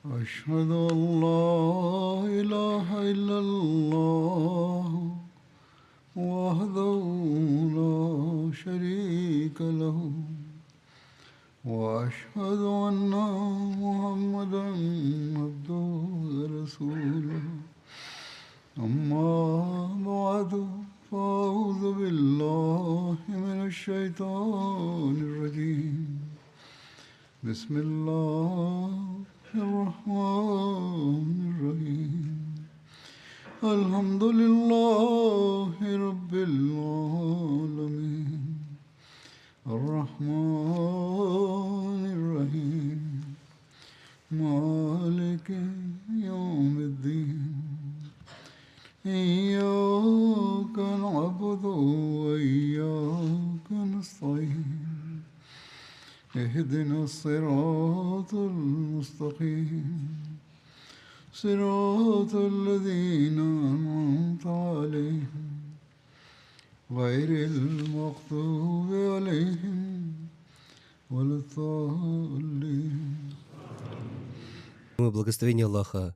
أشهد أن لا إله إلا الله وحده لا شريك له وأشهد أن محمدا عبده ورسوله أما بعد فأعوذ بالله من الشيطان الرجيم بسم الله الرحمن الرحيم الحمد لله رب العالمين الرحمن الرحيم مالك يوم الدين إياك نعبد وإياك نستعين اهدنا الصراط المستقيم صراط الذين أنعمت عليهم غير المغضوب عليهم ولا الضالين. Благословение Аллаха.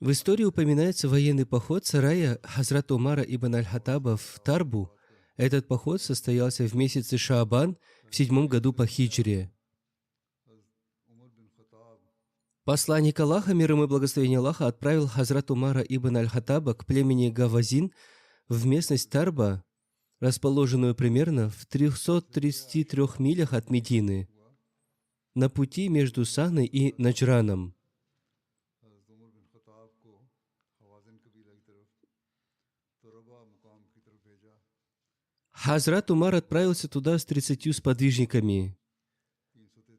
В истории упоминается военный поход сарая Хазрата Умара ибн аль-Хаттаба в Тарбу. Этот поход состоялся в месяце Шаабан в 7 году по хиджре. Посланник Аллаха, мир ему и благословение Аллаха, отправил Хазрата Умара ибн аль-Хаттаба к племени Гавазин в местность Тарба, расположенную примерно в 333 милях от Медины, на пути между Сахной и Наджраном. Хазрат Умар отправился туда с 30 сподвижниками.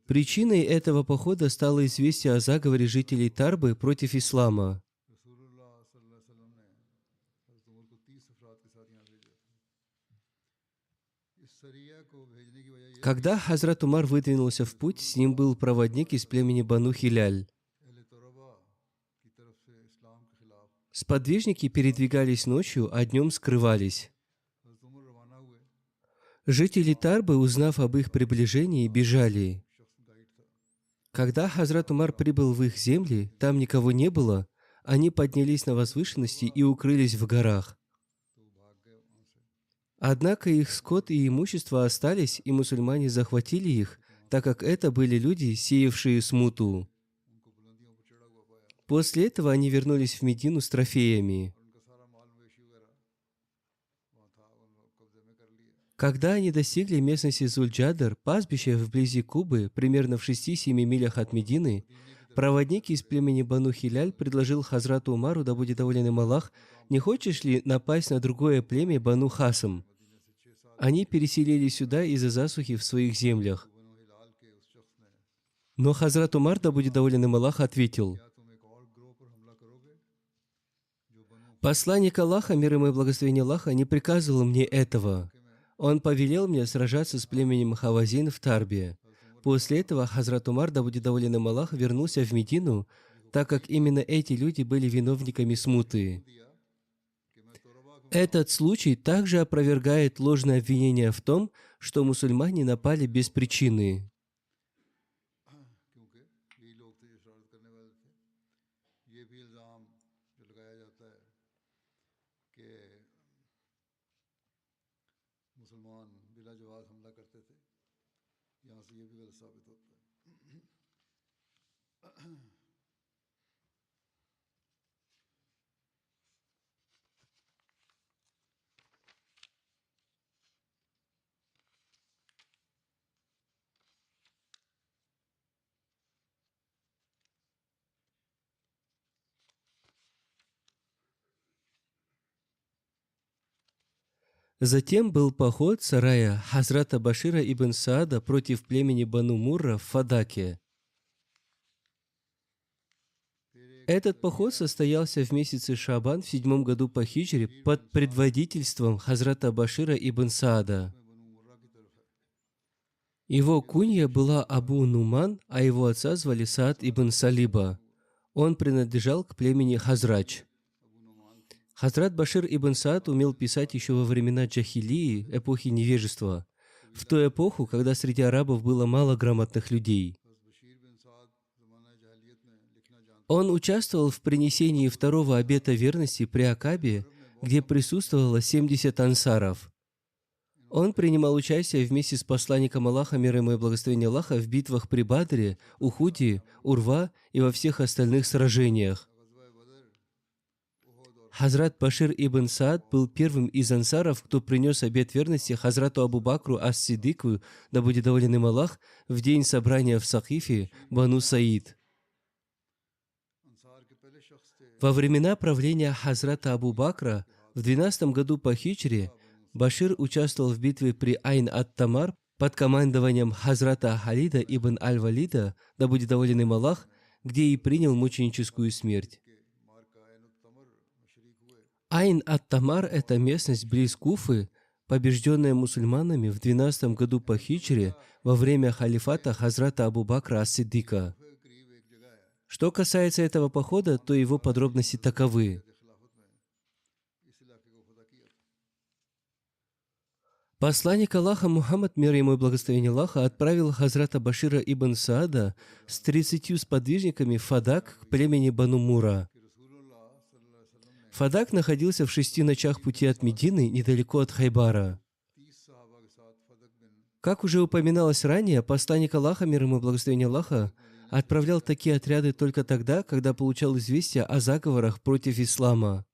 Причиной этого похода стало известие о заговоре жителей Тарбы против ислама. Когда Хазрат Умар выдвинулся в путь, с ним был проводник из племени Бану Хиляль. Сподвижники передвигались ночью, а днем скрывались. Жители Тарбы, узнав об их приближении, бежали. Когда Хазрат Умар прибыл в их земли, там никого не было, они поднялись на возвышенности и укрылись в горах. Однако их скот и имущество остались, и мусульмане захватили их, так как это были люди, сеявшие смуту. После этого они вернулись в Медину с трофеями. Когда они достигли местности Зуль-Джадр, пастбища вблизи Кубы, примерно в 6-7 милях от Медины, проводник из племени Бану Хиляль предложил Хазрату Умару, да будет доволен им Аллах, не хочешь ли напасть на другое племя Бану Хасам? Они переселились сюда из-за засухи в своих землях. Но Хазрат Умар, да будет доволен им Аллах, ответил: посланник Аллаха, мир ему и благословение Аллаха, не приказывал мне этого. Он повелел мне сражаться с племенем Хавазин в Тарбе. После этого Хазрат Умар, да будет доволен им Аллах, вернулся в Медину, так как именно эти люди были виновниками смуты. Этот случай также опровергает ложное обвинение в том, что мусульмане напали без причины. Затем был поход сарая Хазрата Башира ибн Саада против племени Бану Мурра в Фадаке. Этот поход состоялся в месяце Шабан в 7 году по хиджре под предводительством Хазрата Башира ибн Саада. Его кунья была Абу Нуман, а его отца звали Саад ибн Салиба. Он принадлежал к племени Хазрач. Хазрат Башир ибн Саад умел писать еще во времена джахилии, эпохи невежества. в ту эпоху, когда среди арабов было мало грамотных людей. Он участвовал в принесении второго обета верности при Акабе, где присутствовало 70 ансаров. Он принимал участие вместе с посланником Аллаха, мир ему и благословение Аллаха, в битвах при Бадре, Ухуде, Урва и во всех остальных сражениях. Хазрат Башир ибн Саад был первым из ансаров, кто принес обет верности Хазрату Абу Бакру ас-Сиддику, да будет доволен им Аллах, в день собрания в Сахифе Бану Саид. Во времена правления Хазрата Абу Бакра в 12 году по хиджре Башир участвовал в битве при Айн-ат-Тамар под командованием Хазрата Халида ибн Аль-Валида, да будет доволен им Аллах, где и принял мученическую смерть. Айн-ат-Тамар – это местность близ Куфы, побежденная мусульманами в 12 году по хиджре во время халифата Хазрата Абу Бакра ас-Сиддика. Что касается этого похода, то его подробности таковы. Посланник Аллаха Мухаммад, мир ему и благословение Аллаха, отправил Хазрата Башира ибн Саада с 30 сподвижниками в Фадак к племени Бану Мура. Фадак находился в 6 ночах пути от Медины, недалеко от Хайбара. Как уже упоминалось ранее, посланник Аллаха, мир ему и благословение Аллаха, отправлял такие отряды только тогда, когда получал известия о заговорах против ислама.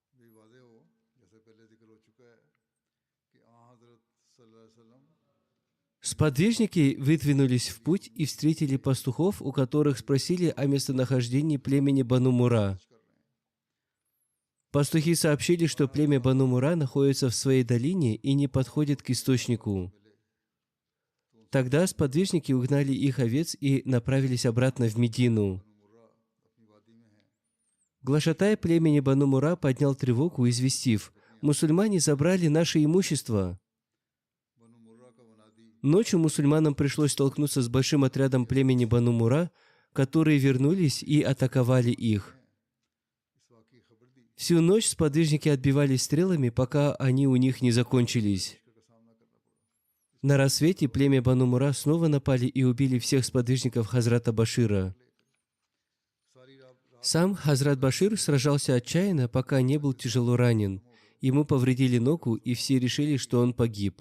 Сподвижники выдвинулись в путь и встретили пастухов, у которых спросили о местонахождении племени Бану Мура. Пастухи сообщили, что племя Бану Мура находится в своей долине и не подходит к источнику. Тогда сподвижники угнали их овец и направились обратно в Медину. Глашатай племени Бану Мура поднял тревогу, известив: «Мусульмане забрали наше имущество». Ночью мусульманам пришлось столкнуться с большим отрядом племени Бану Мура, которые вернулись и атаковали их. Всю ночь сподвижники отбивались стрелами, пока они у них не закончились. На рассвете племя Бану Мура снова напали и убили всех сподвижников Хазрата Башира. Сам Хазрат Башир сражался отчаянно, пока не был тяжело ранен. Ему повредили ногу, и все решили, что он погиб.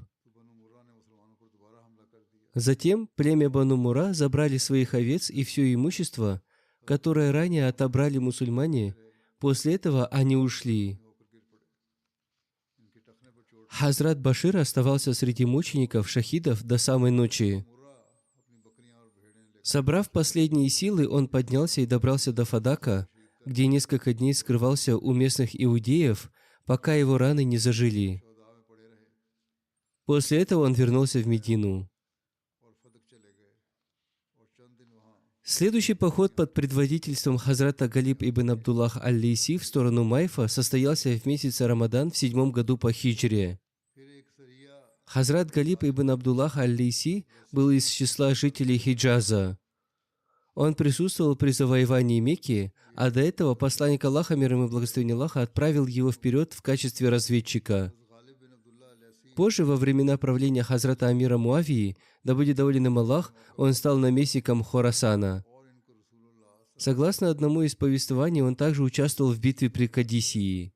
Затем племя Бану Мура забрали своих овец и все имущество, которое ранее отобрали мусульмане. После этого они ушли. Хазрат Башир оставался среди мучеников, шахидов до самой ночи. Собрав последние силы, он поднялся и добрался до Фадака, где несколько дней скрывался у местных иудеев, пока его раны не зажили. После этого он вернулся в Медину. Следующий поход под предводительством Хазрата Галиб ибн Абдуллах аль-Лейси в сторону Майфа состоялся в месяце Рамадан в 7 году по хиджре. Хазрат Галиб ибн Абдуллах аль-Лейси был из числа жителей Хиджаза. Он присутствовал при завоевании Мекки, а до этого посланник Аллаха, мир ему и благословение Аллаха, отправил его вперед в качестве разведчика. Позже, во времена правления Хазрата Амира Муавии, да будет доволен им Аллах, он стал наместником Хорасана. Согласно одному из повествований, он также участвовал в битве при Кадисии.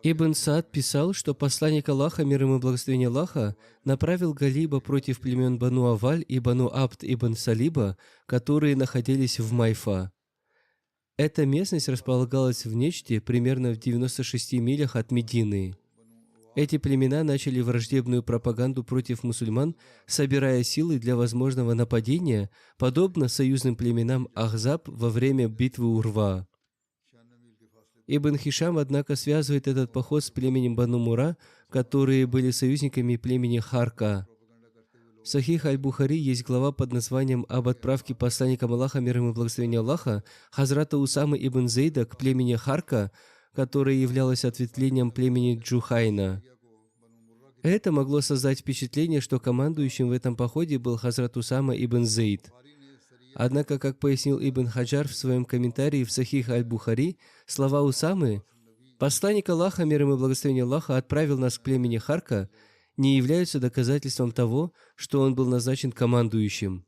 Ибн Саад писал, что посланник Аллаха, мир ему и благословение Аллаха, направил Галиба против племен Бану Аваль и Бану Абд ибн Салиба, которые находились в Майфа. Эта местность располагалась в Нечде, примерно в 96 милях от Медины. Эти племена начали враждебную пропаганду против мусульман, собирая силы для возможного нападения, подобно союзным племенам Ахзаб во время битвы Урва. Ибн Хишам, однако, связывает этот поход с племенем Бану Мура, которые были союзниками племени Харка. В Сахих аль-Бухари есть глава под названием «Об отправке посланником Аллаха, мир ему и благословение Аллаха, Хазрата Усамы ибн Зейда к племени Харка, которое являлось ответвлением племени Джухайна». Это могло создать впечатление, что командующим в этом походе был Хазрат Усама ибн Зейд. Однако, как пояснил Ибн Хаджар в своем комментарии в Сахих аль-Бухари, слова Усамы «Посланник Аллаха, мир ему и благословение Аллаха, отправил нас к племени Харка» не являются доказательством того, что он был назначен командующим.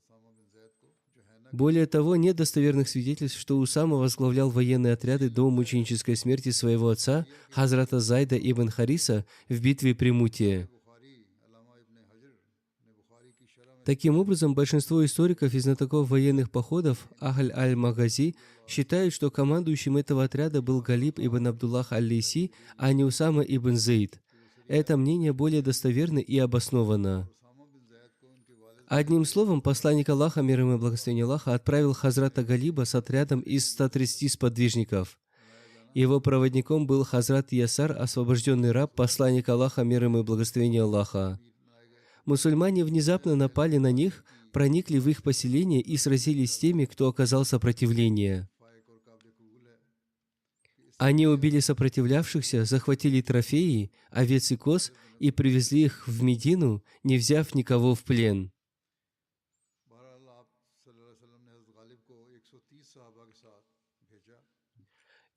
Более того, нет достоверных свидетельств, что Усама возглавлял военные отряды до мученической смерти своего отца, Хазрата Зайда ибн Хариса, в битве при Муте. Таким образом, большинство историков и знатоков военных походов, Ахль аль-Магази, считают, что командующим этого отряда был Галиб ибн Абдуллах аль-Лейси, а не Усама ибн Зейд. Это мнение более достоверно и обосновано. Одним словом, посланник Аллаха, мир ему и благословение Аллаха, отправил Хазрата Галиба с отрядом из 130 сподвижников. Его проводником был Хазрат Ясар, освобожденный раб, посланник Аллаха, мир ему и благословение Аллаха. Мусульмане внезапно напали на них, проникли в их поселение и сразились с теми, кто оказал сопротивление. Они убили сопротивлявшихся, захватили трофеи, овец и коз и привезли их в Медину, не взяв никого в плен.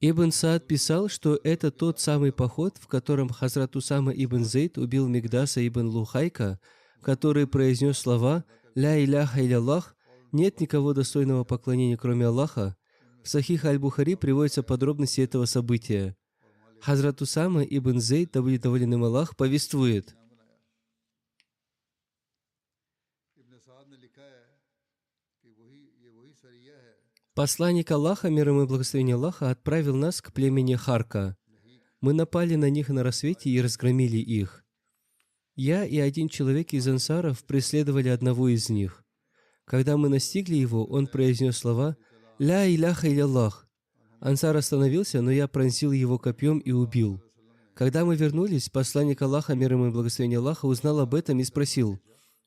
Ибн Саад писал, что это тот самый поход, в котором Хазрат Усама ибн Зейд убил Мигдаса ибн Лухайка, который произнес слова «Ля иляха иляллах», «Нет никого достойного поклонения, кроме Аллаха». В Сахих аль-Бухари приводятся подробности этого события. Хазрат Усама ибн Зейд, да будет доволен им Аллах, повествует: «Посланник Аллаха, мир ему и благословение Аллаха, отправил нас к племени Харка. Мы напали на них на рассвете и разгромили их. Я и один человек из ансаров преследовали одного из них. Когда мы настигли его, он произнес слова «Ля иляха иляллах». Ансар остановился, но я пронзил его копьем и убил. Когда мы вернулись, посланник Аллаха, мир ему и благословение Аллаха, узнал об этом и спросил: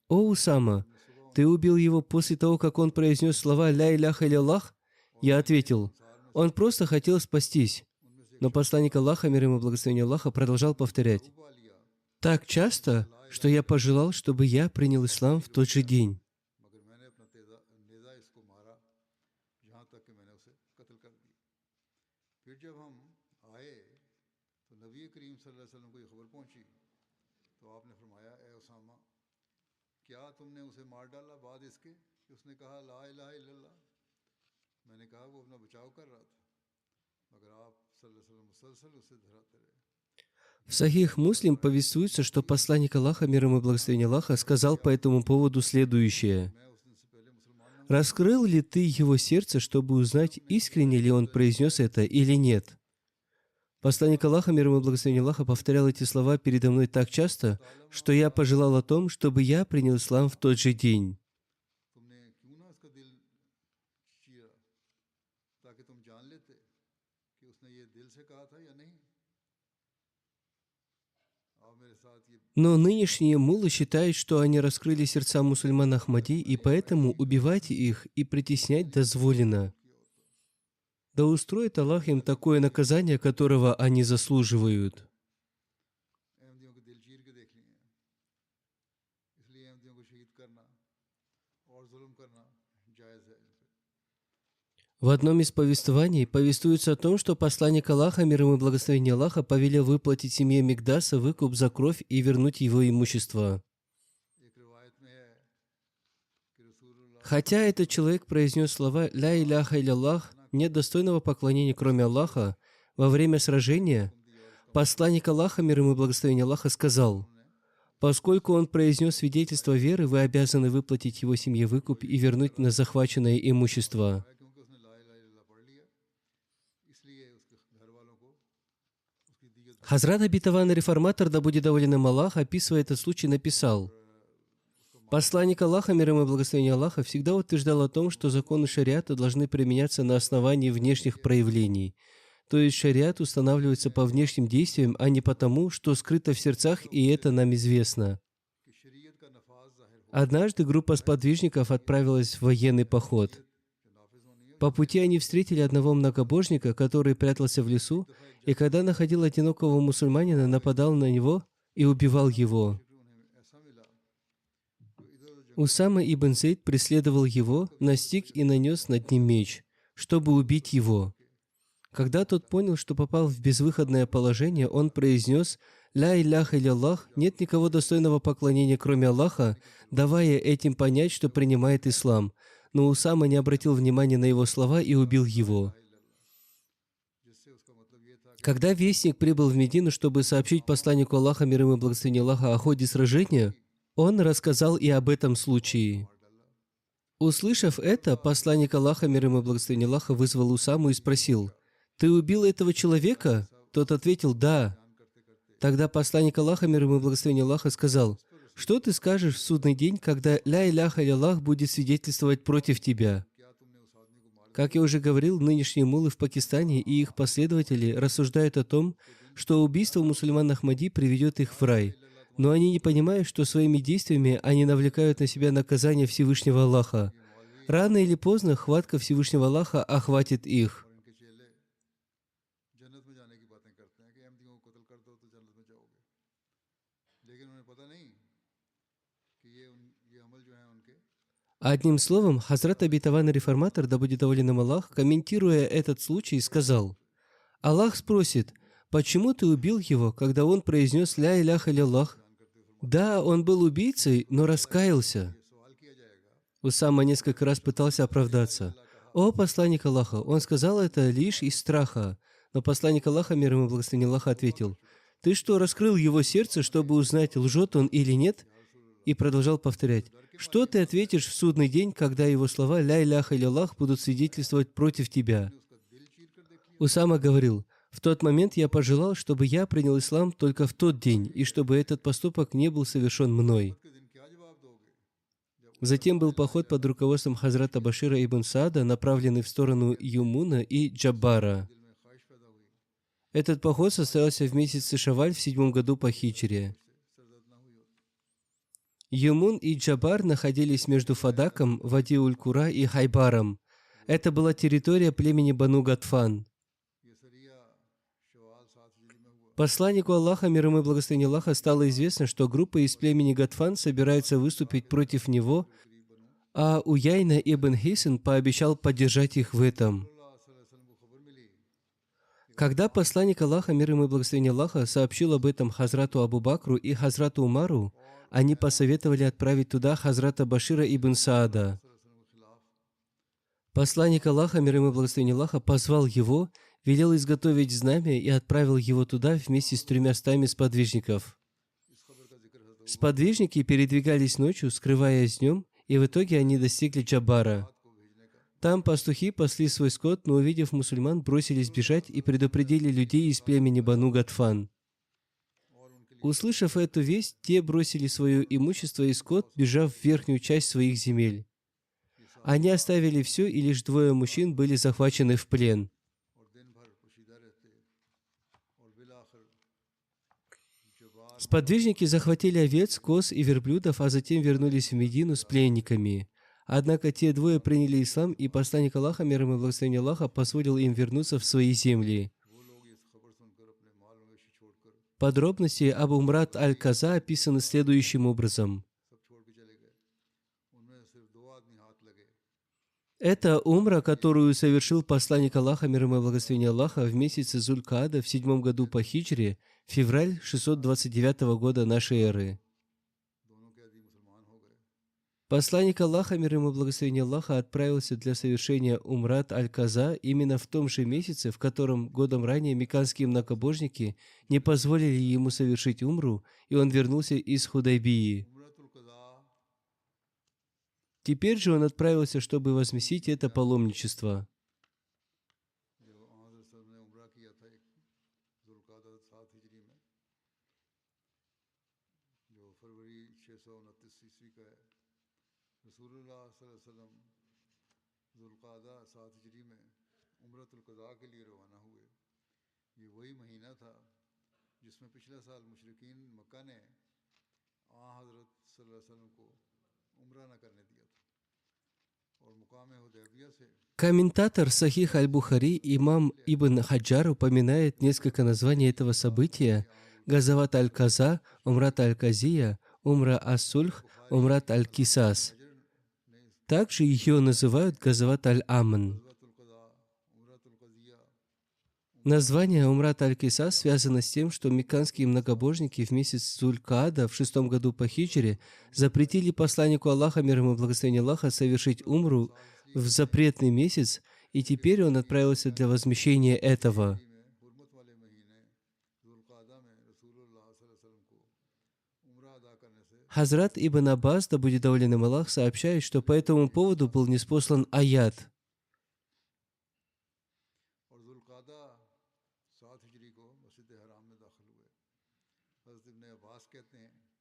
«О, Усама, ты убил его после того, как он произнес слова «Ля иляха иляллах»?» Я ответил: «Он просто хотел спастись». Но посланник Аллаха, мир ему и благословение Аллаха, продолжал повторять так часто, что я пожелал, чтобы я принял ислам в тот же день. В Сахих Муслим повествуется, что посланник Аллаха, мир ему и благословение Аллаха, сказал по этому поводу следующее: «Раскрыл ли ты его сердце, чтобы узнать, искренне ли он произнес это или нет?» Посланник Аллаха, мир ему и благословение Аллаха, повторял эти слова передо мной так часто, что я пожелал о том, чтобы я принял ислам в тот же день. Но нынешние муллы считают, что они раскрыли сердца мусульман Ахмади, и поэтому убивать их и притеснять дозволено. Да устроит Аллах им такое наказание, которого они заслуживают. В одном из повествований повествуется о том, что посланник Аллаха, мир ему и благословение Аллаха, повелел выплатить семье Мигдаса выкуп за кровь и вернуть его имущество. Хотя этот человек произнес слова «Ля иляха иляллах», «Нет достойного поклонения, кроме Аллаха», во время сражения, посланник Аллаха, мир ему и благословение Аллаха, сказал: «Поскольку он произнес свидетельство веры, вы обязаны выплатить его семье выкуп и вернуть на захваченное имущество». Хазрат Абитаван Реформатор, да будет доволен им Аллах, описывая этот случай, написал: «Посланник Аллаха, мир ему и благословение Аллаха, всегда утверждал о том, что законы шариата должны применяться на основании внешних проявлений. То есть шариат устанавливается по внешним действиям, а не потому, что скрыто в сердцах, и это нам известно». Однажды группа сподвижников отправилась в военный поход. По пути они встретили одного многобожника, который прятался в лесу, и когда находил одинокого мусульманина, нападал на него и убивал его. Усама ибн Зейд преследовал его, настиг и нанес над ним меч, чтобы убить его. Когда тот понял, что попал в безвыходное положение, он произнес «Ля илляха илляллах» нет никого достойного поклонения, кроме Аллаха, давая этим понять, что принимает ислам. Но Усама не обратил внимания на его слова и убил его. Когда вестник прибыл в Медину, чтобы сообщить посланнику Аллаха, мир ему и благословение Аллаха, о ходе сражения, он рассказал и об этом случае. Услышав это, посланник Аллаха, мир ему и благословение Аллаха, вызвал Усаму и спросил: «Ты убил этого человека?» Тот ответил: «Да». Тогда посланник Аллаха, мир ему и благословение Аллаха, сказал: «Что ты скажешь в судный день, когда ля иляха илляллах будет свидетельствовать против тебя?» Как я уже говорил, нынешние муллы в Пакистане и их последователи рассуждают о том, что убийство мусульман Ахмади приведет их в рай. Но они не понимают, что своими действиями они навлекают на себя наказание Всевышнего Аллаха. Рано или поздно хватка Всевышнего Аллаха охватит их. Одним словом, Хазрат Обетованный Реформатор, да будет доволен им Аллах, комментируя этот случай, сказал: «Аллах спросит, почему ты убил его, когда он произнес «Ля иляха илляллах»?» Да, он был убийцей, но раскаялся. Усама несколько раз пытался оправдаться. «О, посланник Аллаха, он сказал это лишь из страха». Но посланник Аллаха, мир ему и благословение Аллаха, ответил: «Ты что, раскрыл его сердце, чтобы узнать, лжет он или нет?» И продолжал повторять: «Что ты ответишь в судный день, когда его слова «Ля иляха илляллах» будут свидетельствовать против тебя?» Усама говорил: «В тот момент я пожелал, чтобы я принял ислам только в тот день, и чтобы этот поступок не был совершен мной». Затем был поход под руководством Хазрата Башира ибн Саада, направленный в сторону Юмуна и Джаббара. Этот поход состоялся в месяце Шаваль в 7 году по хиджре. Юмун и Джабар находились между Фадаком, Вади-уль-Кура и Хайбаром. Это была территория племени Бану Гатфан. Посланнику Аллаха, мир ему и благословение Аллаха, стало известно, что группа из племени Гатфан собирается выступить против него, а Уяйна ибн Хисн пообещал поддержать их в этом. Когда посланник Аллаха, мир ему и благословение Аллаха, сообщил об этом Хазрату Абу Бакру и Хазрату Умару, они посоветовали отправить туда Хазрата Башира ибн Саада. Посланник Аллаха, мир ему и благословение Аллаха, позвал его, велел изготовить знамя и отправил его туда вместе с 300 сподвижников. Сподвижники передвигались ночью, скрываясь днем, и в итоге они достигли Джаббара. Там пастухи пасли свой скот, но, увидев мусульман, бросились бежать и предупредили людей из племени Бану Гатфан. Услышав эту весть, те бросили свое имущество и скот, бежав в верхнюю часть своих земель. Они оставили все, и лишь 2 мужчин были захвачены в плен. Сподвижники захватили овец, коз и верблюдов, а затем вернулись в Медину с пленниками. Однако те 2 приняли ислам, и посланник Аллаха, мир ему и благословение Аллаха, позволил им вернуться в свои земли. Подробности об Умрат аль-Каза описаны следующим образом. Это умра, которую совершил посланник Аллаха, мир ему и благословение Аллаха, в месяце Зуль-Каада в 7 году по хиджре, февраль 629 года нашей эры. Посланник Аллаха, мир ему и благословение Аллаха, отправился для совершения Умрат аль-Каза именно в том же месяце, в котором годом ранее мекканские многобожники не позволили ему совершить умру, и он вернулся из Худайбии. Теперь же он отправился, чтобы возместить это паломничество. Комментатор Сахих аль-Бухари имам Ибн Хаджар упоминает несколько названий этого события: Газават аль-Каза, Умрат аль-Казия, Умра ас-Сульх, Умрат аль-Кисас. Также ее называют Газават аль-Амн. Название Умрат Аль-Киса связано с тем, что мекканские многобожники в месяц Зуль-Каада в 6-м году по хиджре запретили посланнику Аллаха, мир ему и благословение Аллаха, совершить умру в запретный месяц, и теперь он отправился для возмещения этого. Хазрат Ибн Аббас, да будет доволен им Аллах, сообщает, что по этому поводу был ниспослан аят.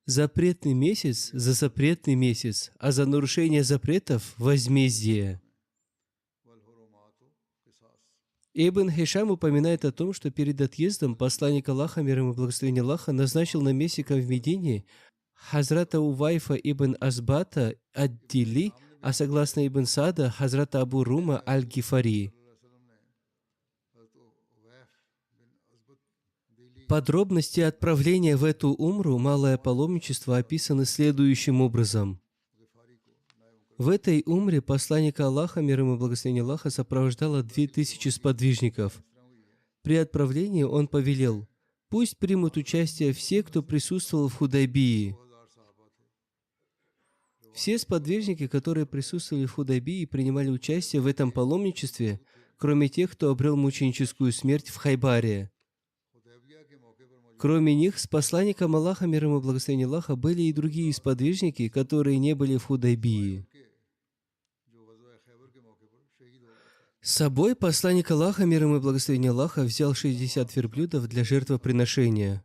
Запретный месяц за запретный месяц, а за нарушение запретов – возмездие. Ибн Хишам упоминает о том, что перед отъездом посланник Аллаха, мир ему и благословение Аллаха, назначил наместником в Медине Хазрата Увайфа ибн Азбата ад-Дили, а согласно Ибн Сада, Хазрата Абу Рума аль-Гифари. Подробности отправления в эту умру, малое паломничество, описаны следующим образом. В этой умре посланника Аллаха, мир ему и благословение Аллаха, сопровождало 2000 сподвижников. При отправлении он повелел: пусть примут участие все, кто присутствовал в Худайбии. Все сподвижники, которые присутствовали в Худайбии, принимали участие в этом паломничестве, кроме тех, кто обрел мученическую смерть в Хайбаре. Кроме них, с посланником Аллаха, мир ему и благословение Аллаха, были и другие сподвижники, которые не были в Худайбии. С собой посланник Аллаха, мир ему и благословение Аллаха, взял 60 верблюдов для жертвоприношения.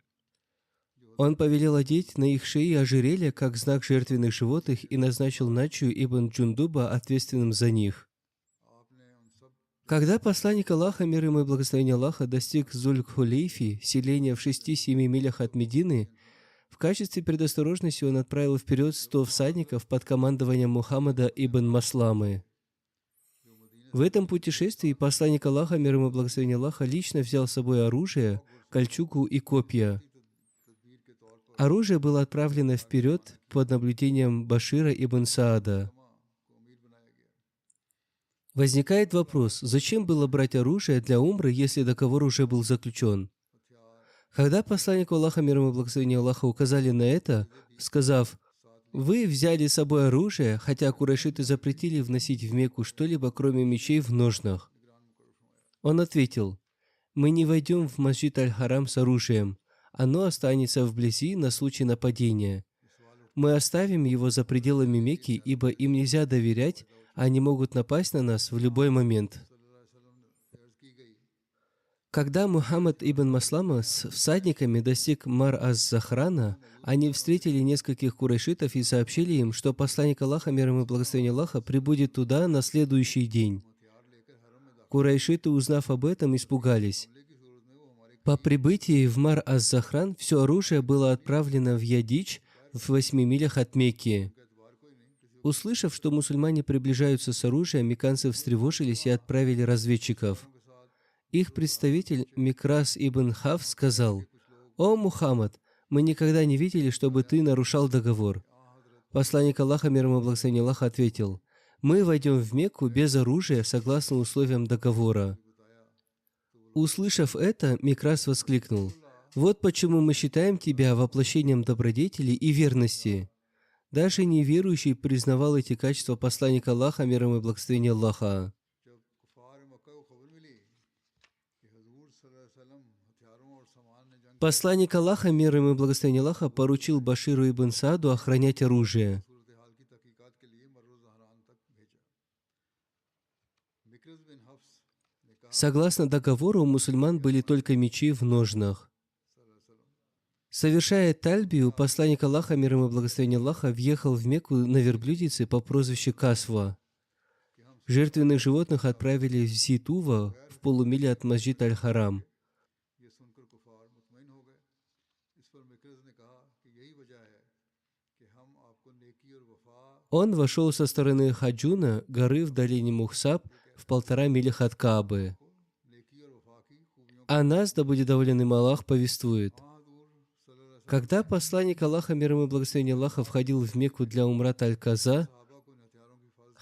Он повелел одеть на их шеи ожерелья как знак жертвенных животных и назначил Начу ибн Джундуба ответственным за них. Когда посланник Аллаха, мир ему и благословение Аллаха, достиг Зуль-Хулейфи, селения в 6-7 милях от Медины, в качестве предосторожности он отправил вперед 100 всадников под командованием Мухаммада ибн Масламы. В этом путешествии посланник Аллаха, мир ему и благословение Аллаха, лично взял с собой оружие, кольчугу и копья. Оружие было отправлено вперед под наблюдением Башира ибн Саада. Возникает вопрос, зачем было брать оружие для умры, если договор уже был заключен? Когда посланнику Аллаха, мир ему и благословение Аллаха, указали на это, сказав: «Вы взяли с собой оружие, хотя курайшиты запретили вносить в Мекку что-либо, кроме мечей в ножнах». Он ответил: «Мы не войдем в Масджид Аль-Харам с оружием. Оно останется вблизи на случай нападения. Мы оставим его за пределами Мекки, ибо им нельзя доверять, они могут напасть на нас в любой момент». Когда Мухаммад ибн Маслама с всадниками достиг Мар-аз-Захрана, они встретили нескольких курайшитов и сообщили им, что посланник Аллаха, мир ему и благословение Аллаха, прибудет туда на следующий день. Курайшиты, узнав об этом, испугались. По прибытии в Мар-аз-Захран все оружие было отправлено в Ядич в 8 милях от Мекки. Услышав, что мусульмане приближаются с оружием, мекканцы встревожились и отправили разведчиков. Их представитель Микрас ибн Хаф сказал: «О Мухаммад, мы никогда не видели, чтобы ты нарушал договор». Посланник Аллаха, мир ему и благословение Аллаха, ответил: «Мы войдем в Мекку без оружия, согласно условиям договора». Услышав это, Микрас воскликнул: «Вот почему мы считаем тебя воплощением добродетели и верности». Даже неверующий признавал эти качества посланника Аллаха, мир ему и благословение Аллаха. Посланник Аллаха, мир ему и благословение Аллаха, поручил Баширу ибн Сааду охранять оружие. Согласно договору, у мусульман были только мечи в ножнах. Совершая тальбию, посланник Аллаха, мир ему и благословение Аллаха, въехал в Мекку на верблюдице по прозвищу Касва. Жертвенных животных отправили в Зитува, в полумиле от Масджид Аль-Харам. Он вошел со стороны Хаджуна, горы в долине Мухсаб, в 1,5 милях от Каабы. Анас, да будет доволен им Аллах, повествует: когда посланник Аллаха, мир ему и благословение Аллаха, входил в Мекку для умрат Аль-Каза,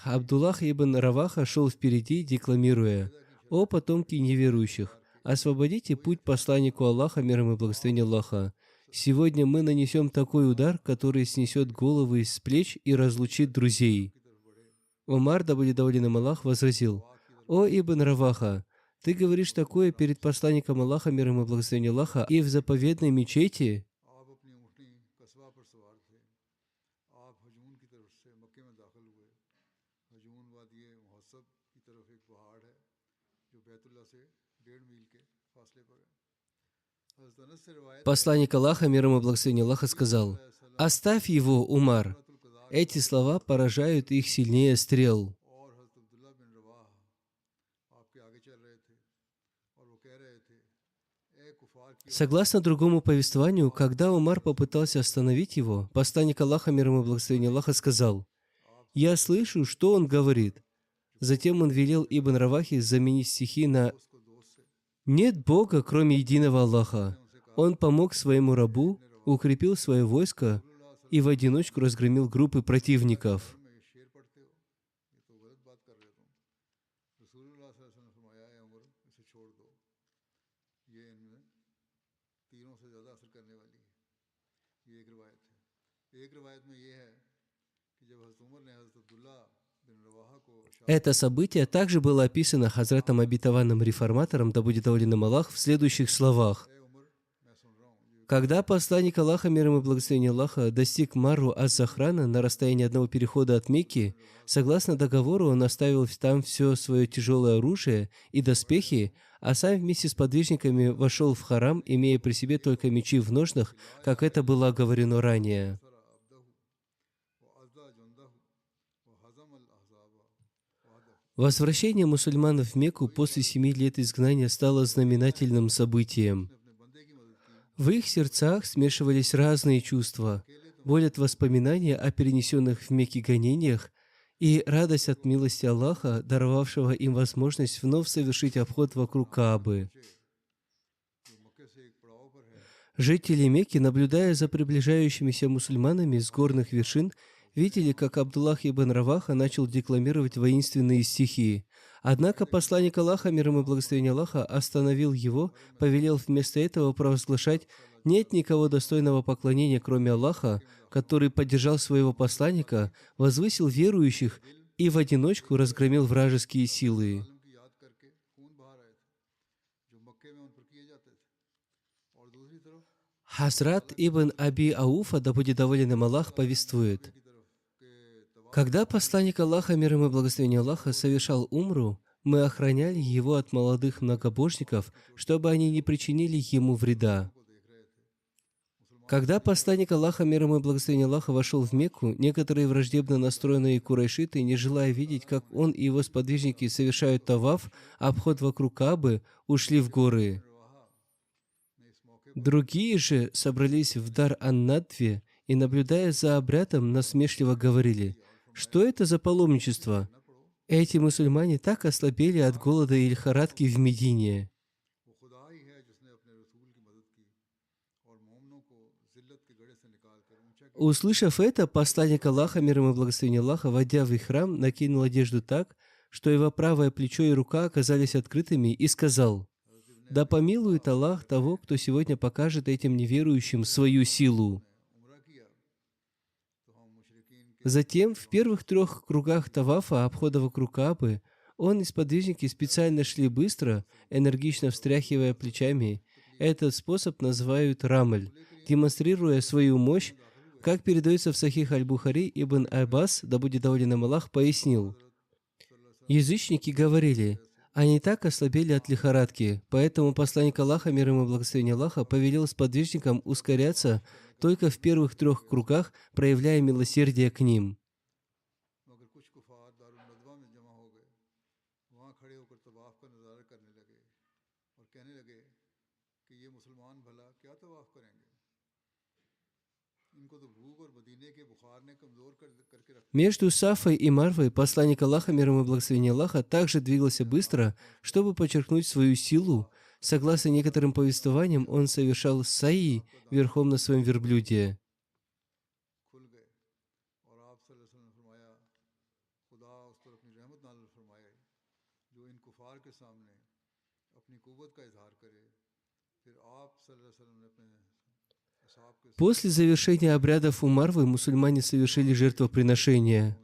Абдуллах ибн Раваха шел впереди, декламируя: «О потомки неверующих! освободите путь посланнику Аллаха, мир ему и благословение Аллаха. Сегодня мы нанесем такой удар, который снесет головы с плеч и разлучит друзей». Умар, да будет доволен им Аллах, возразил: «О Ибн Раваха, ты говоришь такое перед посланником Аллаха, мир ему и благословение Аллаха, и в заповедной мечети?» आप अपनी ऊँटनी कस्बा पर सवार थे। आप हजून की तरफ से मक्के में दाखिल हुए। हजून वादी मुहस्सब की तरफ एक पहाड़ है जो बैतुल्लाह से 1.5 मील के फासले पर है। हज़रत अनस से रिवायत है Посланник Аллаха, мир ему и благословение Аллаха, сказал: «Оставь его, Умар. सूरतुल क़ज़ा Эти слова поражают их сильнее стрел». और हज़रत अब्दुल्लाह बिन रवाह आपके आगे चल रहे थे और वो कह रहे थे, ए कुफार की Согласно другому повествованию, когда Умар попытался остановить его, посланник Аллаха, мир ему и благословение Аллаха, сказал: «Я слышу, что он говорит». Затем он велел Ибн Равахе заменить стихи на उसको दोस्त से «Нет Бога, кроме единого Аллаха». Он помог своему рабу, укрепил свое войско и в одиночку разгромил группы противников. में ये शेर पढ़ते हो, ये तो गलत बात कर रहे हो तुम। रसूलुल्लाह सल्लल्लाहु अलैहि वसल्लम ने फरमाया, ए उमर, इसे छोड़ दो, ये इनमें तीरों से ज़्यादा असर करने वाली है। ये एक रिवायत है। एक रिवायत में ये है कि जब हज़रत उमर ने हज़रत अब्दुल्ला बिन रवाहा को Это событие также было описано Хазратом Обетованным Реформатором, да будет доволен им Аллах, в следующих словах. ए उमर, मैं सुन रहा हूँ, ये Когда посланник Аллаха, мир ему и благословение Аллаха, достиг Мару Ас-Захрана на расстоянии одного перехода от Мекки, согласно договору он оставил там все свое тяжелое оружие и доспехи, а сам вместе с подвижниками вошел в харам, имея при себе только мечи в ножнах, как это было оговорено ранее. सरा अब्दहु व अज़दा जुंदहु व हज़म अल अहज़ाबा वहदहु। Возвращение мусульман в Мекку после 7 лет изгнания стало знаменательным событием. अपने बंदे की मदद की, В их сердцах смешивались разные чувства: боль от воспоминания о перенесенных в Мекке гонениях и радость от милости Аллаха, даровавшего им возможность вновь совершить обход вокруг Каабы. जो मक्के से एक पड़ाव पर है। Жители Мекки, наблюдая за приближающимися мусульманами с горных вершин, видели, как Абдуллах ибн Раваха начал декламировать воинственные стихи. Однако посланник Аллаха, мир ему и благословение Аллаха, остановил его, повелел вместо этого провозглашать: «Нет никого достойного поклонения, кроме Аллаха, который поддержал своего посланника, возвысил верующих и в одиночку разгромил вражеские силы». आलम की याद करके खून बहा रहे थे जो मक्के में उन पर किए जाते थे। और दूसरी तरफ Хазрат ибн Аби Ауфа, да будет доволен им Аллах, повествует: की तरफ के तबाह когда посланник Аллаха, мир ему и благословение Аллаха, совершал умру, мы охраняли его от молодых многобожников, чтобы они не причинили ему вреда. को देख रहे थे। Когда посланник Аллаха, мир ему и благословение Аллаха, вошел в Мекку, некоторые враждебно настроенные курайшиты, не желая видеть, как он и его сподвижники совершают таваф, обход вокруг Каабы, ушли в горы. रवाहा ने इस मौके Другие же собрались в Дар-ан-Надве и, наблюдая за обрядом, насмешливо говорили: «Что это за паломничество? Эти мусульмане так ослабели от голода и лихорадки в Медине». वो खुदा ही है जिसने अपने रसूल की मदद की और मोमनों को जिल्लत के गड़े से निकाल कर ऊंचा किया। Услышав это, посланник Аллаха, мир ему и благословение Аллаха, войдя в их храм, накинул одежду так, что его правое плечо и рука оказались открытыми, и сказал: «Да помилует Аллах того, кто сегодня покажет этим неверующим свою силу». उम्रा किया तो हम मुशरिकीन के Затем, в первых 3 кругах тавафа, обхода вокруг Каабы, он и сподвижники специально шли быстро, энергично встряхивая плечами. Этот способ называют рамль, демонстрируя свою мощь. Как передается в Сахих аль-Бухари, Ибн Аббас, да будет доволен им Аллах, пояснил: язычники говорили: они так ослабели от лихорадки, поэтому посланник Аллаха, мир ему и благословение Аллаха, повелел сподвижникам ускоряться только в первых 3 кругах, проявляя милосердие к ним. मगर कुछ कुफार दारुल नदवा में जमा हो गए, वहाँ खड़े होकर तवाफ का नज़ारा करने लगे और कहने लगे कि ये मुसलमान भला क्या तवाफ करेंगे, इनको तो भूख और मदीने के बुखार ने कमज़ोर करके रखा। Между Сафой и Марвой посланник Аллаха, мир ему и благословение Аллаха, также двигался быстро, чтобы подчеркнуть свою силу. Согласно некоторым повествованиям, он совершал саи верхом на своем верблюде. खुल गए और आप सल्लल्लाहु अलैहि वसल्लम ने फरमाया, खुदा उस पर अपनी रहमत नाज़िल फरमाए जो इन कुफार के सामने अपनी कुव्वत का इजहार करे। फिर आप सल्लल्लाहु अलैहि वसल्लम ने अपने असहाब के साथ После завершения обрядов Умарвы мусульмане совершили жертвоприношение.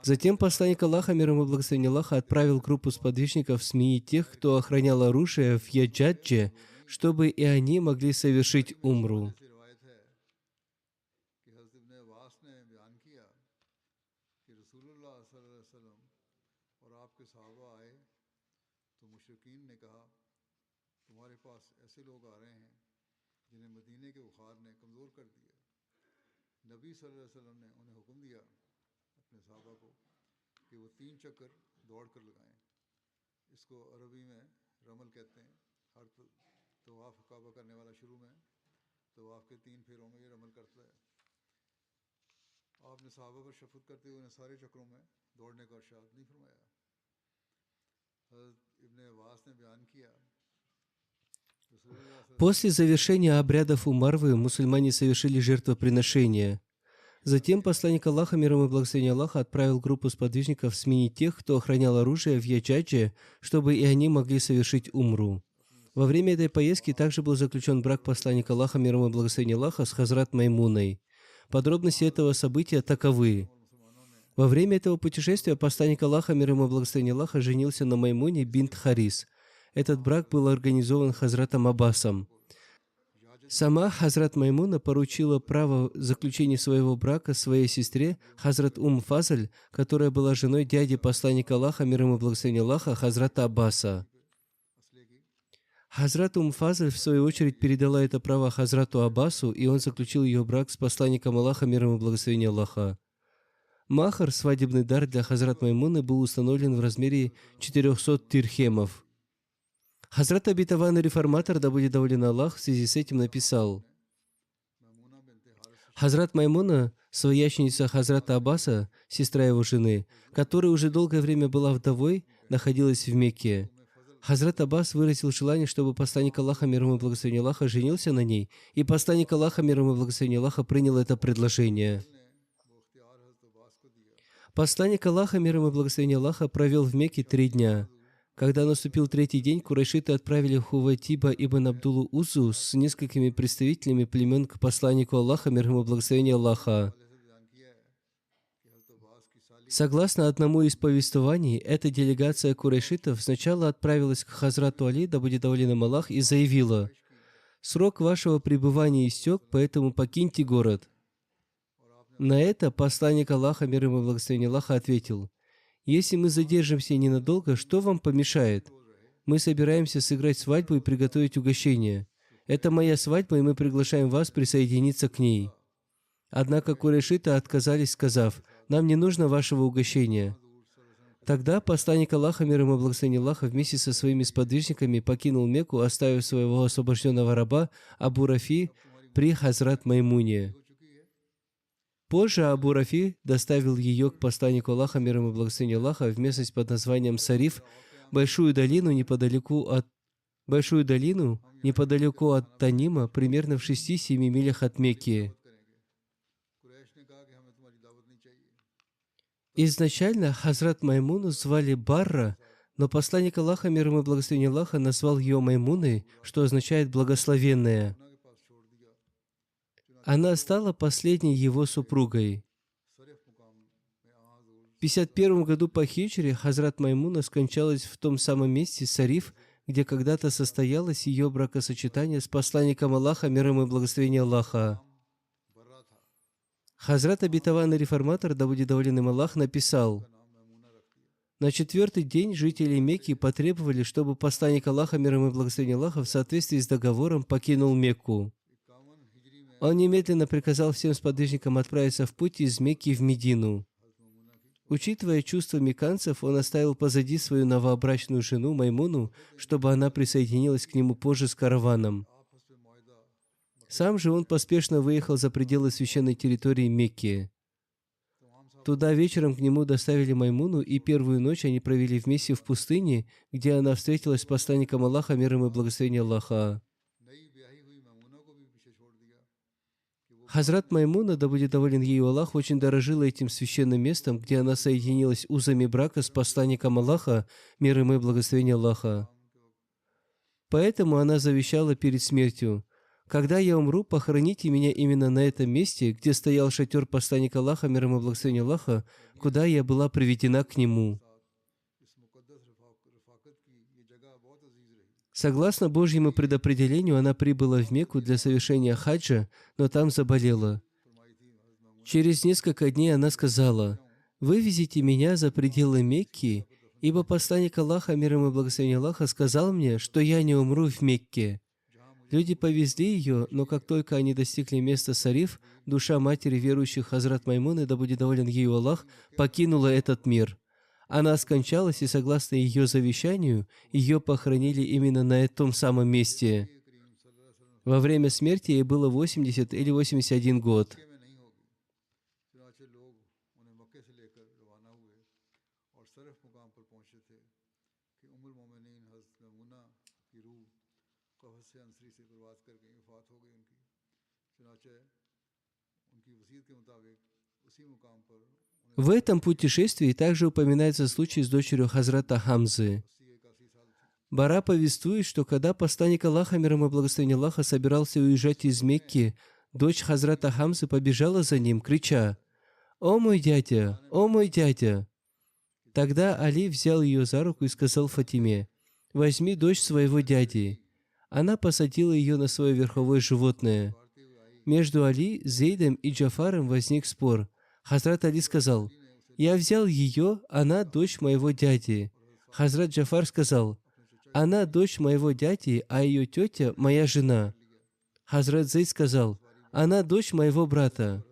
Затем посланник Аллаха, мир ему и благословение Аллаха, отправил группу сподвижников сменить тех, кто охранял оружие в Яджадже, чтобы и они могли совершить умру. से रिवायत है कि हज़रत इब्न अब्बास ने बयान किया कि रसूलुल्लाह सल्लल्लाहु अलैहि वसल्लम और आपके सहाबा आए तो मुशरिकीन ने कहा, तुम्हारे पास ऐसे लोग आ रहे हैं जिन्हें मदीने के बुखार ने कमज़ोर कर दिया। नबी सल्लल्लाहु अलैहि वसल्लम ने उन्हें हुक्म दिया अपने सहाबा को कि वो 3 चक्कर दौड़ कर लगाएं। इसको अरबी में रमल कहते हैं। हर तवाफ काबा करने वाला शुरू में तवाफ के 3 फेरों में ये रमल करता है। आपने सहाबा पर शफक़त करते हुए उन्हें सारे चक्रों में दौड़ने का इरशाद नहीं फरमाया। हज़रत इब्न अब्बास ने बयान किया, После завершения обрядов Умарвы мусульмане совершили жертвоприношение. Затем посланник Аллаха, мир ему и благословение Аллаха, отправил группу сподвижников сменить тех, кто охранял оружие в Яджадже, чтобы и они могли совершить умру. Во время этой поездки также был заключен брак посланника Аллаха, мир ему и благословение Аллаха, с Хазрат Маймуной. Подробности этого события таковы. Во время этого путешествия посланник Аллаха, мир ему и благословение Аллаха, женился на Маймуне бинт Харис. Этот брак был организован Хазратом Аббасом. Сама Хазрат Маймуна поручила право заключения своего брака своей сестре Хазрат Фазль, которая была женой дяди посланника Аллаха, мир ему и благословение Аллаха, Хазрата Аббаса. Хазрат Фазль, в свою очередь, передала это право Хазрату Аббасу, и он заключил ее брак с посланником Аллаха, мир ему и благословение Аллаха. Махар, свадебный дар для Хазрат Маймуны, был установлен в размере 400 тирхемов. Хазрат Абитаван, реформатор, да будет доволен Аллах, в связи с этим написал: Хазрат Маймуна, свояченица Хазрата Аббаса, сестра его жены, которая уже долгое время была вдовой, находилась в Мекке. Хазрат Аббас выразил желание, чтобы посланник Аллаха, мир ему и благословение Аллаха, женился на ней, и посланник Аллаха, мир ему и благословение Аллаха, принял это предложение. Посланник Аллаха, мир ему и благословение Аллаха, провел в Мекке 3 дня. Когда наступил 3-й день, курайшиты отправили Хуватиба ибн Абдулу Узу с несколькими представителями племен к посланнику Аллаха, мир ему и благословение Аллаха. Согласно одному из повествований, эта делегация курайшитов сначала отправилась к Хазрату Али, да будет доволен им Аллах, и заявила: «Срок вашего пребывания истек, поэтому покиньте город». На это посланник Аллаха, мир ему и благословение Аллаха, ответил: «Если мы задержимся ненадолго, что вам помешает? Мы собираемся сыграть свадьбу и приготовить угощение. Это моя свадьба, и мы приглашаем вас присоединиться к ней». Однако курайшиты отказались, сказав: «Нам не нужно вашего угощения». Тогда посланник Аллаха, мир ему и благословение Аллаха, вместе со своими сподвижниками покинул Мекку, оставив своего освобожденного раба Абу Рафи при Хазрат Маймуне. Позже Абу Рафи доставил ее к посланнику Аллаха, мир ему и благословение Аллаха, в местность под названием Сариф, большую долину неподалеку от Танима, примерно в 6-7 милях от Мекки. Изначально Хазрат Маймуну звали Барра, но посланник Аллаха, мир ему и благословение Аллаха, назвал ее Маймуной, что означает «благословенная». Она стала последней его супругой. В 51 году по хиджре Хазрат Маймуна скончалась в том самом месте, Сариф, где когда-то состоялось ее бракосочетание с посланником Аллаха, мир ему и благословение Аллаха. Хазрат Абитаван, реформатор, да будет доволен им Аллах, написал: на 4-й день жители Мекки потребовали, чтобы посланник Аллаха, мир ему и благословение Аллаха, в соответствии с договором покинул Мекку. Он немедленно приказал всем сподвижникам отправиться в путь из Мекки в Медину. Учитывая чувства мекканцев, он оставил позади свою новообрачную жену Маймуну, чтобы она присоединилась к нему позже с караваном. Сам же он поспешно выехал за пределы священной территории Мекки. Туда вечером к нему доставили Маймуну, и первую ночь они провели вместе в пустыне, где она встретилась с посланником Аллаха, мир ему и благословение Аллаха. Хазрат Маймуна, да будет доволен ею Аллах, очень дорожила этим священным местом, где она соединилась узами брака с посланником Аллаха, мир ему и благословение Аллаха. Поэтому она завещала перед смертью: «Когда я умру, похороните меня именно на этом месте, где стоял шатер посланника Аллаха, мир ему и благословение Аллаха, куда я была приведена к нему». Согласно Божьему предопределению, она прибыла в Мекку для совершения хаджа, но там заболела. Через несколько дней она сказала: «Вывезите меня за пределы Мекки, ибо посланник Аллаха, мир ему и благословение Аллаха, сказал мне, что я не умру в Мекке». Люди повезли ее, но как только они достигли места Сариф, душа матери верующих Хазрат Маймуны, да будет доволен ею Аллах, покинула этот мир. Она скончалась, и согласно ее завещанию, ее похоронили именно на этом самом месте. Во время смерти ей было 80 или 81 год. В этом путешествии также упоминается случай с дочерью Хазрата Хамзы. Бара повествует, что когда посланник Аллаха, мир ему и благословение Аллаха, собирался уезжать из Мекки, дочь Хазрата Хамзы побежала за ним, крича: «О мой дядя! О мой дядя!» Тогда Али взял ее за руку и сказал Фатиме: «Возьми дочь своего дяди». Она посадила ее на свое верховое животное. Между Али, Зейдом и Джафаром возник спор. Хазрат Али сказал: «Я взял ее, она дочь моего дяди». Хазрат Джафар сказал: «Она дочь моего дяди, а ее тетя моя жена». Хазрат Зейд сказал: «Она дочь моего брата».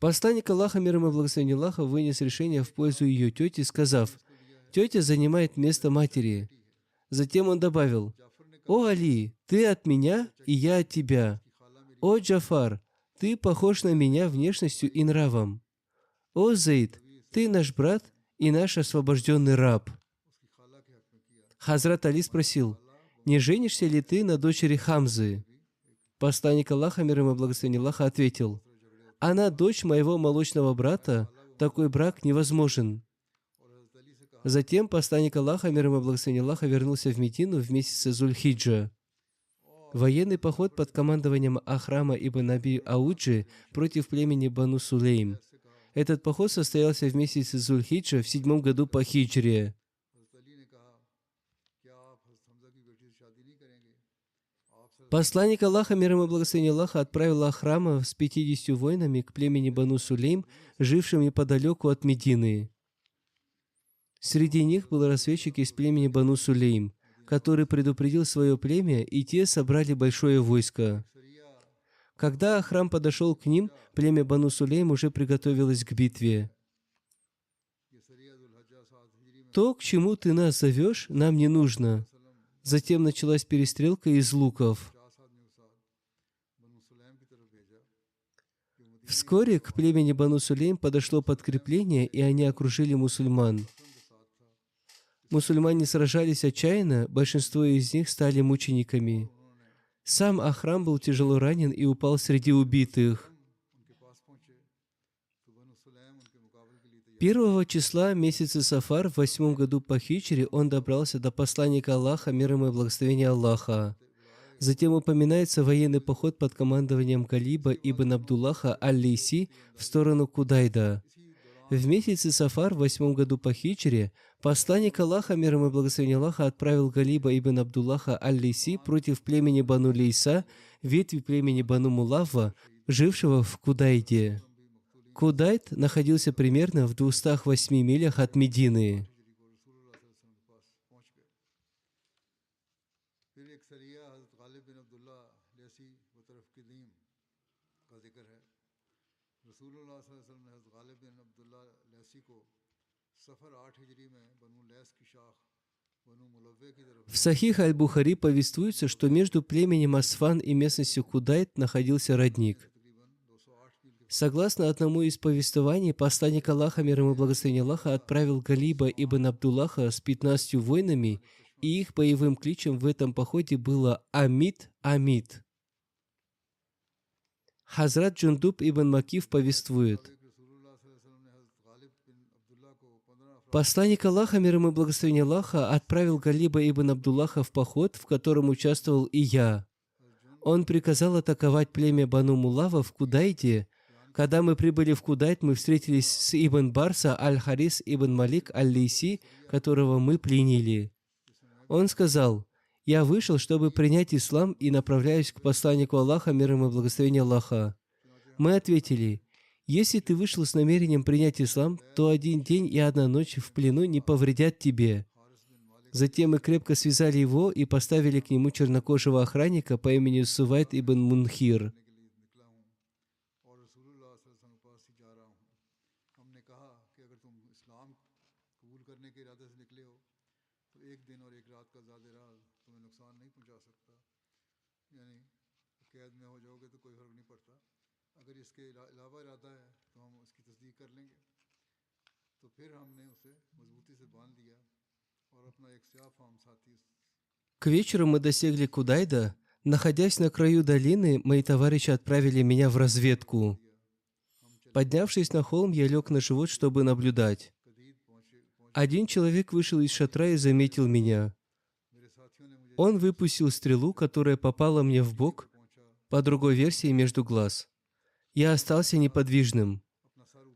Посланник Аллаха, мир ему и благословение Аллаха, вынес решение в пользу ее тети, сказав: «Тетя занимает место матери». Затем он добавил: «О Али, ты от меня, и я от тебя. О Джафар, ты похож на меня внешностью и нравом. О Зейд, ты наш брат и наш освобожденный раб». Хазрат Али спросил: «Не женишься ли ты на дочери Хамзы?» Посланник Аллаха, мир ему и благословение Аллаха, ответил: «Она дочь моего молочного брата, такой брак невозможен». Затем посланник Аллаха, мир ему и благословение Аллаха, вернулся в Медину в месяце Зуль-Хиджа. Военный поход под командованием Ахрама ибн Аби Ауджи против племени Бану Сулейм. Этот поход состоялся в месяце Зуль-Хиджа в 7 году по хиджре. Посланник Аллаха, мир ему и благословение Аллаха, отправил Ахрама с 50 воинами к племени Бану Сулейм, жившим неподалеку от Медины. Среди них был разведчик из племени Бану Сулейм, который предупредил свое племя, и те собрали большое войско. Когда Ахрам подошел к ним, племя Бану Сулейм уже приготовилось к битве. «То, к чему ты нас зовешь, нам не нужно». Затем началась перестрелка из луков. Вскоре к племени Бану Сулейм подошло подкрепление, и они окружили мусульман. Мусульмане сражались отчаянно, большинство из них стали мучениками. Сам Ахрам был тяжело ранен и упал среди убитых. 1 числа месяца Сафар в 8 году по хиджре он добрался до посланника Аллаха, мир ему и благословение Аллаха. Затем упоминается военный поход под командованием Галиба ибн Абдуллаха аль-Лейси в сторону Кудайда. В месяце Сафар в 8 году по хиджре посланник Аллаха, мир ему и благословение Аллаха, отправил Галиба ибн Абдуллаха аль-Лейси против племени Бану Лейса, ветви племени Бану Мулавва, жившего в Кудайде. Кудайд находился примерно в 208 милях от Медины. В Сахих аль-Бухари повествуется, что между племенем Асфан и местностью Кудайд находился родник. Согласно одному из повествований, посланник Аллаха, мир ему и благословение Аллаха, отправил Галиба ибн Абдуллаха с 15 воинами, и их боевым кличем в этом походе было «Амид, Амид». Хазрат Джундуб ибн Макиф повествует: Посланник Аллаха, мир ему и благословение Аллаха, отправил Галиба ибн Абдуллаха в поход, в котором участвовал и я. Он приказал атаковать племя Бану Мулава в Кудайте. Когда мы прибыли в Кудайт, мы встретились с Ибн Барса аль-Харис ибн Малик аль-Лейси, которого мы пленили. Он сказал: «Я вышел, чтобы принять ислам, и направляюсь к посланнику Аллаха, мир ему и благословение Аллаха». Мы ответили: «Если ты вышел с намерением принять ислам, то один день и одна ночь в плену не повредят тебе». Затем мы крепко связали его и поставили к нему чернокожего охранника по имени Сувайт ибн Мунхир. К вечеру мы достигли Кудайда. Находясь на краю долины, мои товарищи отправили меня в разведку. Поднявшись на холм, я лег на живот, чтобы наблюдать. Один человек вышел из шатра и заметил меня. Он выпустил стрелу, которая попала мне в бок, по другой версии, между глаз. Я остался неподвижным.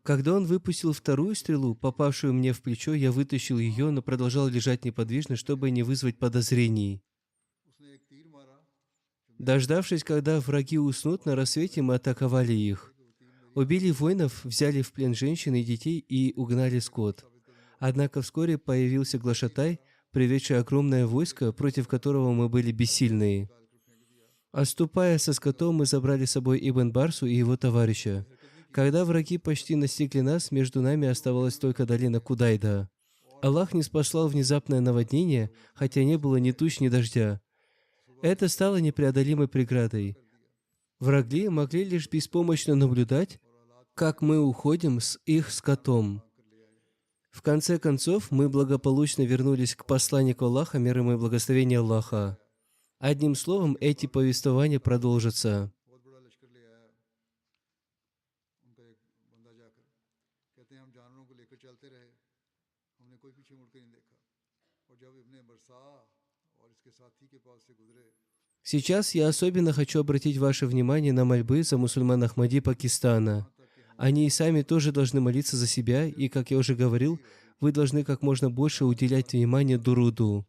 Когда он выпустил вторую стрелу, попавшую мне в плечо, я вытащил ее, но продолжал лежать неподвижно, чтобы не вызвать подозрений. Дождавшись, когда враги уснут, на рассвете мы атаковали их. Убили воинов, взяли в плен женщин и детей и угнали скот. Однако вскоре появился Глашатай, приведший огромное войско, против которого мы были бессильны. Отступая со скотом, мы забрали с собой Ибн Барсу и его товарища. Когда враги почти настигли нас, между нами оставалась только долина Кудайда. Аллах не спаслал внезапное наводнение, хотя не было ни туч, ни дождя. Это стало непреодолимой преградой. Враги могли лишь беспомощно наблюдать, как мы уходим с их скотом. В конце концов, мы благополучно вернулись к посланнику Аллаха, мир ему и благословение Аллаха. Одним словом, эти повествования продолжатся. Сейчас я особенно хочу обратить ваше внимание на мольбы за мусульман Ахмади Пакистана. Они и сами тоже должны молиться за себя, и, как я уже говорил, вы должны как можно больше уделять внимание дуруду.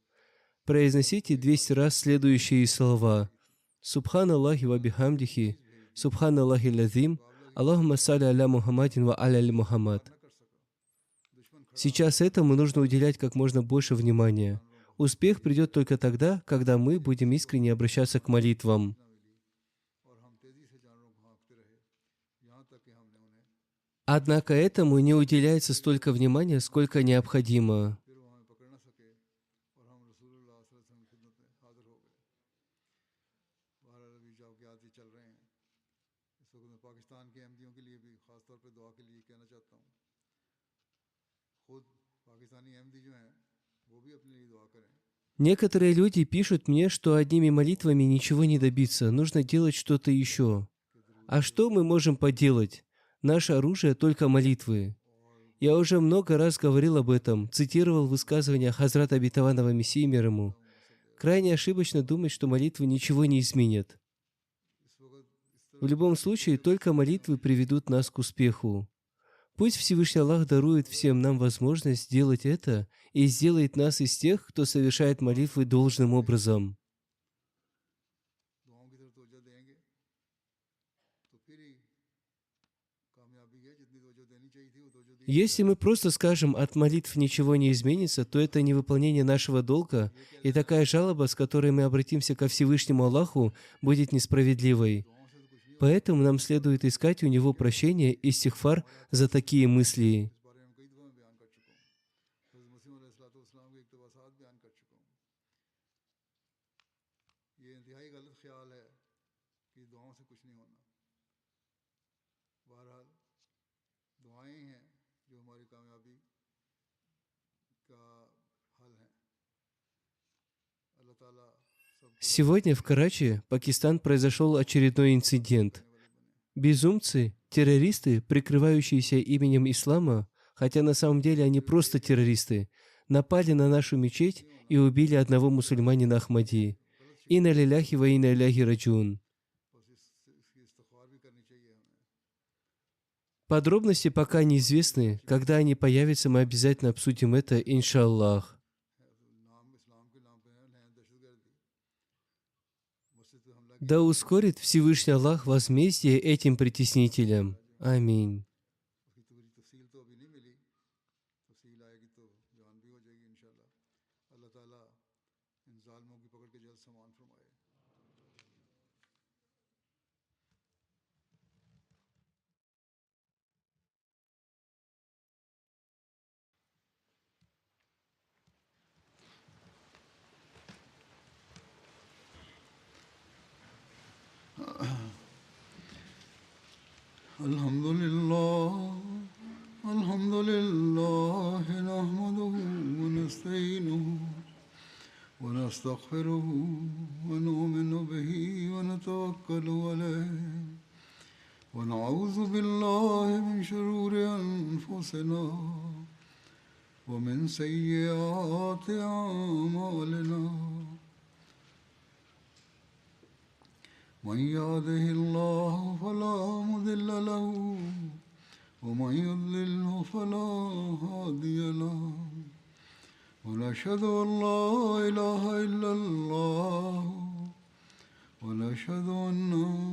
Произносите 200 раз следующие слова: Субханаллахи ва бихамдихи, Субханаллахи лазим, Аллахумма салли аля Мухаммадин ва аля али Мухаммад. Сейчас этому нужно уделять как можно больше внимания. Успех придет только тогда, когда мы будем искренне обращаться к молитвам. Однако этому не уделяется столько внимания, сколько необходимо. Некоторые люди пишут мне, что одними молитвами ничего не добиться, нужно делать что-то еще. А что мы можем поделать? Наше оружие только молитвы. Я уже много раз говорил об этом, цитировал высказывания Хазрата Обетованного Мессии мир ему. Крайне ошибочно думать, что молитвы ничего не изменят. В любом случае, только молитвы приведут нас к успеху. Пусть Всевышний Аллах дарует всем нам возможность сделать это и сделает нас из тех, кто совершает молитвы должным образом. Если мы просто скажем «от молитв ничего не изменится», то это не выполнение нашего долга, и такая жалоба, с которой мы обратимся ко Всевышнему Аллаху, будет несправедливой. Поэтому нам следует искать у Него прощения и истигфар за такие мысли. Сегодня в Карачи, Пакистан, произошел очередной инцидент. Безумцы, террористы, прикрывающиеся именем ислама, хотя на самом деле они просто террористы, напали на нашу мечеть и убили одного мусульманина Ахмади. Инна лиляхи ва инна иляхи раджун. बस इसकी इस्तग़फ़ार भी करनी चाहिए हमें। Подробности пока неизвестны. Когда они появятся, мы обязательно обсудим это, иншаллах. नाम इस्लाम के नाम पे हैं दहशतगर्दी मस्जिद पे हमला Да ускорит Всевышний Аллах возмездие этим притеснителям. Аминь. उसकी पूरी तफसील तो अभी नहीं मिली तफसील आएगी तो जान भी हो जाएगी इंशाल्लाह अल्लाह ताला इन जालिमों की पकड़ के जल्द समान फरमाए الحمد لله نحمده ونستعينه ونستغفره ونؤمن به ونتوكل عليه ونعوذ بالله من شرور أنفسنا ومن سيئات أعمالنا من يهده الله فلا مضل له ومن يضلله فلا هادي له ونشهد أن لا إله إلا الله ونشهد أن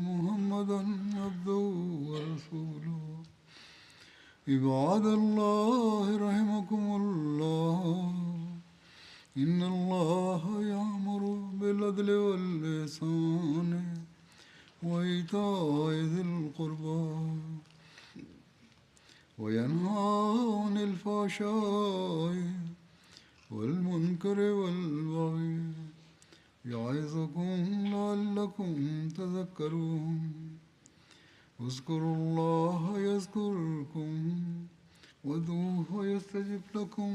محمدا عبده ورسوله عباد الله رحمكم الله إن الله يأمر بالعدل والإحسان وإيتاء ذي القربى وينهى عن الفحشاء والمنكر والبغي يعظكم لعلكم تذكرون اذكروا الله يذكركم وادعوه يستجب لكم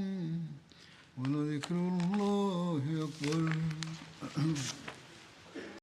ولذكر الله